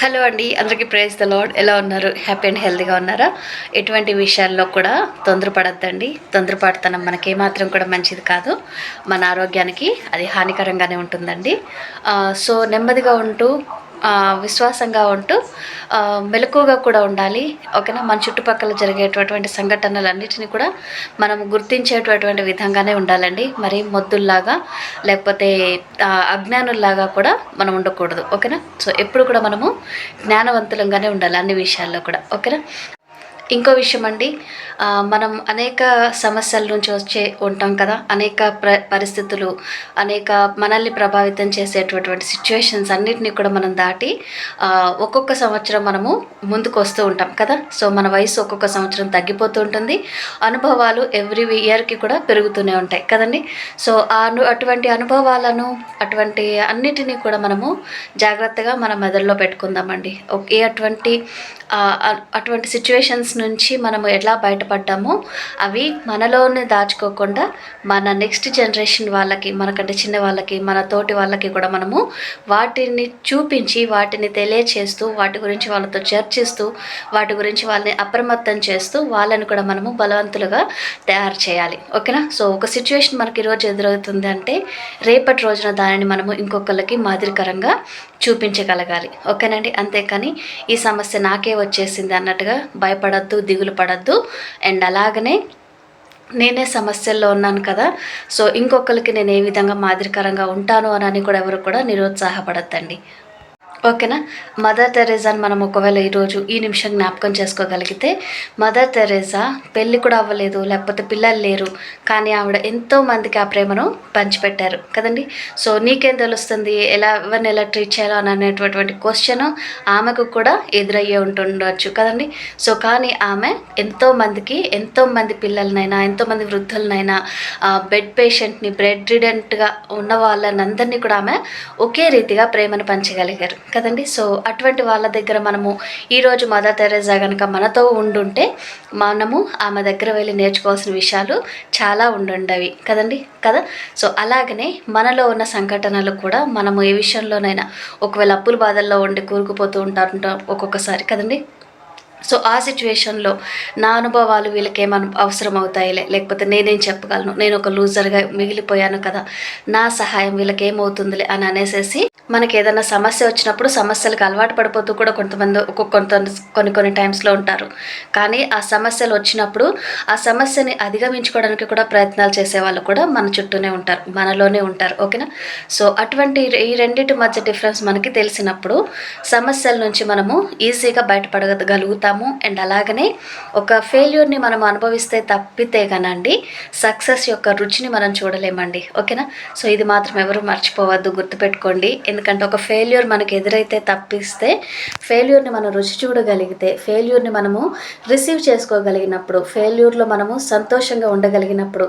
Hello అండి, అందరికీ praise the lord. ఎలా ఉన్నారు? హ్యాపీ అండ్ హెల్తీగా ఉన్నారా? ఎటువంటి విషయాల్లో కూడా తొందరపడద్దండి. తొందరపడతనం మనకేమాత్రం కూడా మంచిది కాదు. మన ఆరోగ్యానికి అది హానికరంగానే ఉంటుందండి. సో నెమ్మదిగా ఉంటూ విశ్వాసంగా ఉంటూ మెలకువగా కూడా ఉండాలి. ఓకేనా? మన చుట్టుపక్కల జరిగేటటువంటి సంఘటనలన్నిటిని కూడా మనం గుర్తించేటటువంటి విధంగానే ఉండాలండి. మరి మొద్దుల్లాగా లేకపోతే అజ్ఞానుల్లాగా కూడా మనం ఉండకూడదు. ఓకేనా? సో ఎప్పుడు కూడా మనము జ్ఞానవంతులంగానే ఉండాలి అన్ని విషయాల్లో కూడా. ఓకేనా? ఇంకో విషయం అండి, మనం అనేక సమస్యల నుంచి ఉంటాం కదా. అనేక పరిస్థితులు, అనేక మనల్ని ప్రభావితం చేసేటటువంటి సిచ్యువేషన్స్ అన్నిటినీ కూడా మనం దాటి ఒక్కొక్క సంవత్సరం మనము ముందుకు వస్తూ ఉంటాం కదా. సో మన వయసు ఒక్కొక్క సంవత్సరం తగ్గిపోతూ ఉంటుంది. అనుభవాలు ఎవ్రీ ఇయర్కి కూడా పెరుగుతూనే ఉంటాయి కదండి. సో అటువంటి అనుభవాలను, అటువంటి అన్నిటినీ కూడా మనము జాగ్రత్తగా మన మెదడులో పెట్టుకుందామండి. అటువంటి సిచ్యువేషన్స్ నుంచి మనము ఎలా బయటపడ్డామో అవి మనలోనే దాచుకోకుండా మన నెక్స్ట్ జనరేషన్ వాళ్ళకి, మనకంటే చిన్న వాళ్ళకి, మన తోటి వాళ్ళకి కూడా మనము వాటిని చూపించి, వాటిని తెలియచేస్తూ, వాటి గురించి వాళ్ళతో చర్చిస్తూ, వాటి గురించి వాళ్ళని అప్రమత్తం చేస్తూ, వాళ్ళని కూడా మనము బలవంతులుగా తయారు చేయాలి. ఓకేనా? సో ఒక సిచ్యువేషన్ మనకి ఈరోజు ఎదురవుతుంది అంటే రేపటి రోజున దానిని మనము ఇంకొకరికి మాదిరికరంగా చూపించగలగాలి. ఓకేనండి? అంతేకాని ఈ సమస్య నాకే వచ్చేసింది అన్నట్టుగా భయపడద్దు, దిగులు పడద్దు. అండ్ అలాగనే నేనే సమస్యల్లో ఉన్నాను కదా, సో ఇంకొకరికి నేను ఏ విధంగా మాదిరికరంగా ఉంటాను అని కూడా ఎవరు కూడా నిరుత్సాహపడద్దండి. ఓకేనా? మదర్ తెరేసాని మనం ఒకవేళ ఈరోజు ఈ నిమిషం జ్ఞాపకం చేసుకోగలిగితే, మదర్ తెరేసా పెళ్ళి కూడా అవ్వలేదు, లేకపోతే పిల్లలు లేరు, కానీ ఆవిడ ఎంతో మందికి ఆ ప్రేమను పంచిపెట్టారు కదండి. సో నీకేం తెలుస్తుంది ఎవరిని ఎలా ట్రీట్ చేయాలో అని అనేటటువంటి క్వశ్చన్ ఆమెకు కూడా ఎదురయ్యే ఉంటుండొచ్చు కదండి. సో కానీ ఆమె ఎంతోమంది పిల్లలనైనా, ఎంతోమంది వృద్ధులనైనా, బెడ్ పేషెంట్ని, బెడ్ రిడెంట్గా ఉన్న వాళ్ళని అందరినీ కూడా ఆమె ఒకే రీతిగా ప్రేమను పంచగలిగారు కదండి. సో అటువంటి వాళ్ళ దగ్గర మనము ఈరోజు మదర్ తెరేసా కనుక మనతో ఉండుంటే మనము ఆమె దగ్గర వెళ్ళి నేర్చుకోవాల్సిన విషయాలు చాలా ఉండుండవి కదండి కదా. సో అలాగనే మనలో ఉన్న సంఘటనలు కూడా మనము ఏ విషయంలోనైనా ఒకవేళ అప్పుల బాధల్లో ఉండి కూరుకుపోతూ ఉంటారు ఒక్కొక్కసారి కదండి. సో ఆ సిచ్యువేషన్లో నా అనుభవాలు వీళ్ళకేమన్నా అవసరం అవుతాయిలే, లేకపోతే నేనేం చెప్పగలను, నేను ఒక లూజర్గా మిగిలిపోయాను కదా, నా సహాయం వీళ్ళకి ఏమవుతుందిలే అని అనేసి మనకి ఏదైనా సమస్య వచ్చినప్పుడు సమస్యలకు అలవాటు పడిపోతూ కూడా కొంతమంది కొన్ని టైమ్స్లో ఉంటారు. కానీ ఆ సమస్యలు వచ్చినప్పుడు ఆ సమస్యని అధిగమించుకోవడానికి కూడా ప్రయత్నాలు చేసేవాళ్ళు కూడా మన చుట్టూనే ఉంటారు, మనలోనే ఉంటారు. ఓకేనా? సో అటువంటి ఈ రెండింటి మధ్య డిఫరెన్స్ మనకి తెలిసినప్పుడు సమస్యల నుంచి మనము ఈజీగా బయటపడగలుగుతాము. అండ్ అలాగనే ఒక ఫెయిల్యూర్ని మనం అనుభవిస్తే తప్పితే కనండి సక్సెస్ యొక్క రుచిని మనం చూడలేమండి. ఓకేనా? సో ఇది మాత్రం ఎవరు మర్చిపోవద్దు, గుర్తుపెట్టుకోండి. ఎందుకంటే ఒక ఫెయిల్యూర్ మనకు ఎదురైతే తప్పిస్తే, ఫెయిల్యూర్ని మనం రుచి చూడగలిగితే, ఫెయిల్యూర్ని మనము రిసీవ్ చేసుకోగలిగినప్పుడు, ఫెయిల్యూర్లో మనము సంతోషంగా ఉండగలిగినప్పుడు,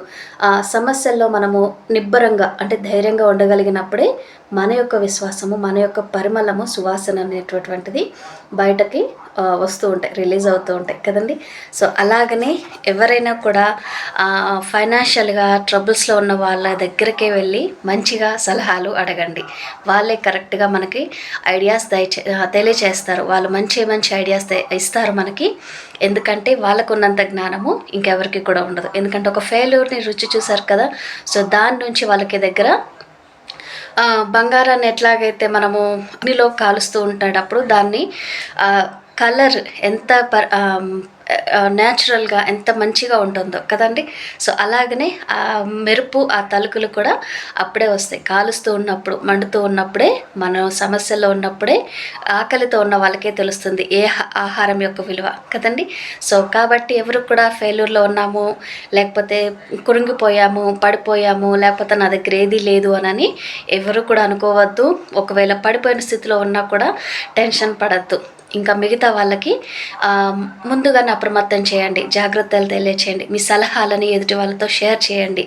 ఆ సమస్యల్లో మనము నిబ్బరంగా అంటే ధైర్యంగా ఉండగలిగినప్పుడే మన యొక్క విశ్వాసము, మన యొక్క పరిమళము, సువాసన అనేటటువంటిది బయటకి వస్తూ ఉంటాయి, రిలీజ్ అవుతూ ఉంటాయి కదండి. సో అలాగనే ఎవరైనా కూడా ఫైనాన్షియల్గా ట్రబుల్స్లో ఉన్న వాళ్ళ దగ్గరికే వెళ్ళి మంచిగా సలహాలు అడగండి. వాళ్ళే కరెక్ట్గా మనకి ఐడియాస్ తెలియచేస్తారు. వాళ్ళు మంచి ఐడియాస్ ఇస్తారు మనకి. ఎందుకంటే వాళ్ళకు ఉన్నంత జ్ఞానము ఇంకెవరికి కూడా ఉండదు. ఎందుకంటే ఒక ఫెయిల్యూర్ని రుచి చూసారు కదా. సో దాని నుంచి వాళ్ళకి దగ్గర బంగారాన్ని ఎట్లాగైతే మనము అగ్నిలో కాలుస్తూ ఉంటాడప్పుడు దాన్ని కలర్ ఎంత న్యాచురల్గా ఎంత మంచిగా ఉంటుందో కదండి. సో అలాగనే ఆ మెరుపు, ఆ తలుకులు కూడా అప్పుడే వస్తాయి. కాలుస్తూ ఉన్నప్పుడు, మండుతూ ఉన్నప్పుడే, మనం సమస్యల్లో ఉన్నప్పుడే, ఆకలితో ఉన్న వాళ్ళకే తెలుస్తుంది ఏ ఆహారం యొక్క విలువ కదండి. సో కాబట్టి ఎవరు కూడా ఫెయిల్యూర్లో ఉన్నాము, లేకపోతే కురింగిపోయాము, పడిపోయాము, లేకపోతే నా దగ్గర ఏదీ లేదు అని ఎవరు కూడా అనుకోవద్దు. ఒకవేళ పడిపోయిన స్థితిలో ఉన్నా కూడా టెన్షన్ పడద్దు. ఇంకా మిగతా వాళ్ళకి ముందుగానే అప్రమత్తం చేయండి, జాగ్రత్తలు తెలియచేయండి, మీ సలహాలని ఎదుటి వాళ్ళతో షేర్ చేయండి.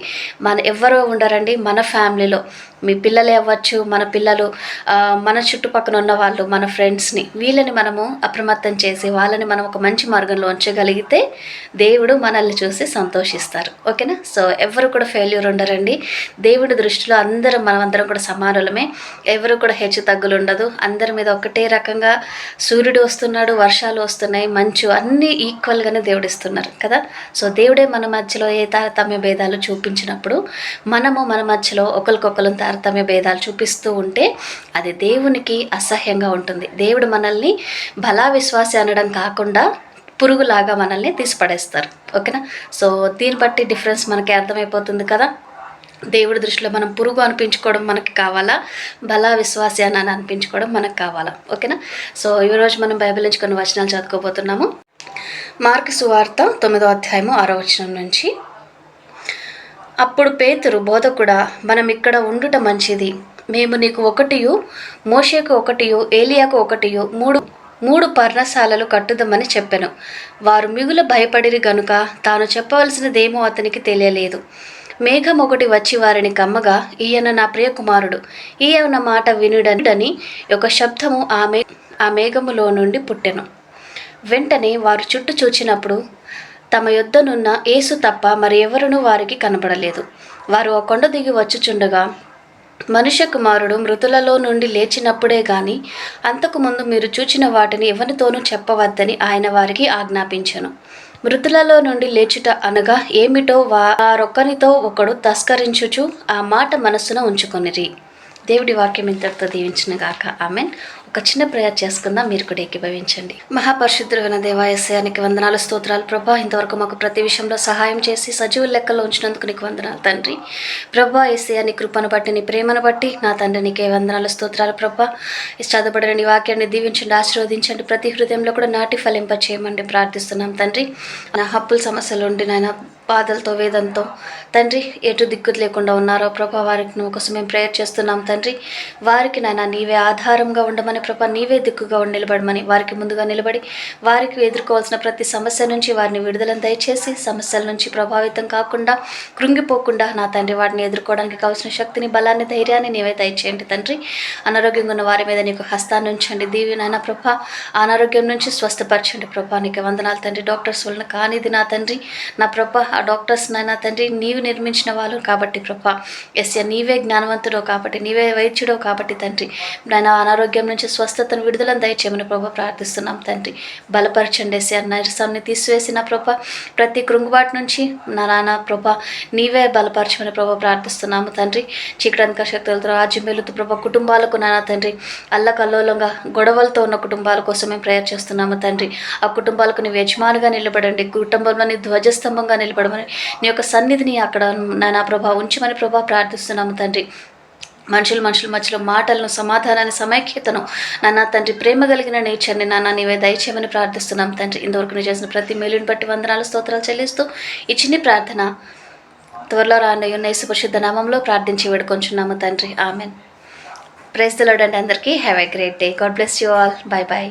ఎవ్వరో ఉండరండి మన ఫ్యామిలీలో మీ పిల్లలే అవ్వచ్చు, మన పిల్లలు, మన చుట్టుపక్కల ఉన్న వాళ్ళు, మన ఫ్రెండ్స్ని, వీళ్ళని మనము అప్రమత్తం చేసి వాళ్ళని మనం ఒక మంచి మార్గంలో ఉంచగలిగితే దేవుడు మనల్ని చూసి సంతోషిస్తారు. ఓకేనా? సో ఎవరు కూడా ఫెయిల్యూర్ ఉండరండి. దేవుడి దృష్టిలో మనమందరం కూడా సమానులమే. ఎవరు కూడా హెచ్చు తగ్గులు ఉండదు. అందరి మీద ఒకటే రకంగా సూర్యుడు వస్తున్నాడు, వర్షాలు వస్తున్నాయి, మంచు అన్నీ ఈక్వల్గానే దేవుడిస్తున్నారు కదా. సో దేవుడే మన మధ్యలో ఏ తారతమ్య భేదాలు చూపించినప్పుడు మనము మన మధ్యలో ఒకరికొకరు తారతమ్య భేదాలు చూపిస్తూ ఉంటే అది దేవునికి అసహ్యంగా ఉంటుంది. దేవుడు మనల్ని బలా విశ్వాసి అనడం కాకుండా పురుగులాగా మనల్ని తీసిపడేస్తారు. ఓకేనా? సో దీన్ని బట్టి డిఫరెన్స్ మనకి అర్థమైపోతుంది కదా. దేవుడి దృష్టిలో మనం పురుగు అనిపించుకోవడం మనకి కావాలా, బలా విశ్వాసి అని అనిపించుకోవడం మనకు కావాలా? ఓకేనా? సో ఈరోజు మనం బైబిల్ నుంచి కొన్ని వచనాలు చదువుకోబోతున్నాము. మార్కు సువార్త 9వ అధ్యాయము 6వ వచనం నుంచి. అప్పుడు పేతురు, బోధకుడా, మనం ఇక్కడ ఉండుట మంచిది. మేము నీకు ఒకటియు, మోషేకు ఒకటియు, ఏలియాకు ఒకటియు, మూడు పర్ణశాలలు కట్టుదామని చెప్పెను. వారు మిగులు భయపడిరి గనుక తాను చెప్పవలసినదేమో అతనికి తెలియలేదు. మేఘం ఒకటి వచ్చి వారిని కమ్మగా, ఈయన నా ప్రియ కుమారుడు, ఈయన మాట వినుడని ఒక శబ్దము ఆ మేఘములో నుండి పుట్టెను. వెంటనే వారు చుట్టూ చూచినప్పుడు తమ యొద్దనున్న యేసు తప్ప మరి ఎవరునూ వారికి కనబడలేదు. వారు ఆ కొండ దిగి వచ్చుచుండగా, మనుష్య కుమారుడు మృతులలో నుండి లేచినప్పుడే గాని అంతకుముందు మీరు చూచిన వాటిని ఎవరితోనూ చెప్పవద్దని ఆయన వారికి ఆజ్ఞాపించెను. మృతులలో నుండి లేచుట అనగా ఏమిటో వారొక్కరితో ఒకడు తస్కరించుచు ఆ మాట మనస్సున ఉంచుకొనిరి. దేవుడి వాక్యం ఇంతటితో దీవించిన గాక. ఆమెన్. ఒక చిన్న ప్రేయర్ చేసుకుందాం, మీరు కూడా ఏకీభవించండి. మహాపరిశుద్ధుడైన దేవా, యేసయ్యానికి వందనాలు, స్తోత్రాలు ప్రభా. ఇంతవరకు మాకు ప్రతి విషయంలో సహాయం చేసి సజీవ లెక్కలో ఉంచినందుకు నీకు వందనాలు తండ్రి. ప్రభా, యేసయ్యా నీ కృపను బట్టి, నీ ప్రేమను బట్టి నా తండ్రి నీకే వందనాలు, స్తోత్రాలు ప్రభా. చదవబడిన నీ వాక్యాన్ని దీవించండి, ఆశీర్వదించండి, ప్రతి హృదయంలో కూడా నాటి ఫలింప చేయమండి ప్రార్థిస్తున్నాం తండ్రి. నా హప్పుల సమస్యలు ఉండి నాయన బాధలతో, వేదంతో తండ్రి ఎటు దిక్కు లేకుండా ఉన్నారో ప్రభా, వారికి నువ్వు కోసం మేము ప్రేయర్ చేస్తున్నాం తండ్రి. వారికి నాయన నీవే ఆధారంగా ఉండమని ప్రభా, నీవే దిక్కుగా ఉండి నిలబడమని, వారికి ముందుగా నిలబడి వారికి ఎదుర్కోవాల్సిన ప్రతి సమస్య నుంచి వారిని విడుదలను దయచేసి, సమస్యల నుంచి ప్రభావితం కాకుండా, కృంగిపోకుండా నా తండ్రి వాటిని ఎదుర్కోవడానికి కావాల్సిన శక్తిని, బలాన్ని, ధైర్యాన్ని నీవే దయచేయండి తండ్రి. అనారోగ్యంగా ఉన్న వారి మీద నీకు హస్తాన్ని ఉంచండి, దీవెనైనా ప్రభా, అనారోగ్యం నుంచి స్వస్థపరచండి ప్రభా. నీకు వందనాలు తండ్రి. డాక్టర్స్ వలన కానిది నా తండ్రి, నా ప్రభా, ఆ డాక్టర్స్ నాయన తండ్రి నీవు నిర్మించిన వాళ్ళు కాబట్టి ప్రభా, ఎస్య నీవే జ్ఞానవంతుడో కాబట్టి, నీవే వైద్యుడో కాబట్టి తండ్రి, నాయన అనారోగ్యం నుంచి స్వస్థతను, విడుదలను దయచేయమని ప్రభా ప్రార్థిస్తున్నాం తండ్రి. బలపరచండి ఎస్య, నీరసాన్ని తీసివేసిన ప్రభా, ప్రతి కృంగుబాటు నుంచి నా నాన్న ప్రభా నీవే బలపరచమని ప్రభా ప్రార్థిస్తున్నాము తండ్రి. చీకటంక శక్తులతో రాజ్యం వెలుతూ ప్రభా కుటుంబాలకు నాన్న తండ్రి అల్లకల్లోలంగా గొడవలతో ఉన్న కుటుంబాల కోసం మేము ప్రేయర్ చేస్తున్నాము తండ్రి. ఆ కుటుంబాలకు నీవు యజమానిగా నిలబడండి, కుటుంబంలో నీ ధ్వజస్తంభంగా నిలబడమని, నీ యొక్క సన్నిధిని అక్కడ నానా ప్రభా ఉంచమని ప్రభా ప్రార్థిస్తున్నాము తండ్రి. మనుషుల మధ్యలో మాటలను, సమాధానాన్ని, సమైక్యతను నాన్న తండ్రి, ప్రేమ కలిగిన నేచర్ని నాన్న నీవే దయచేయమని ప్రార్థిస్తున్నాం తండ్రి. ఇంతవరకు నువ్వు చేసిన ప్రతి మేలుని బట్టి వందనాలు, స్తోత్రాలు చెల్లిస్తూ ఈ చిన్ని ప్రార్థన త్వరలో రానున్న యేసు పరిశుద్ధ నామంలో ప్రార్థించి వేడుకొంచున్నాము తండ్రి. ఆమెన్. ప్రైజ్ ది లార్డ్ అండి. అందరికీ have a great day. God bless you all. By by.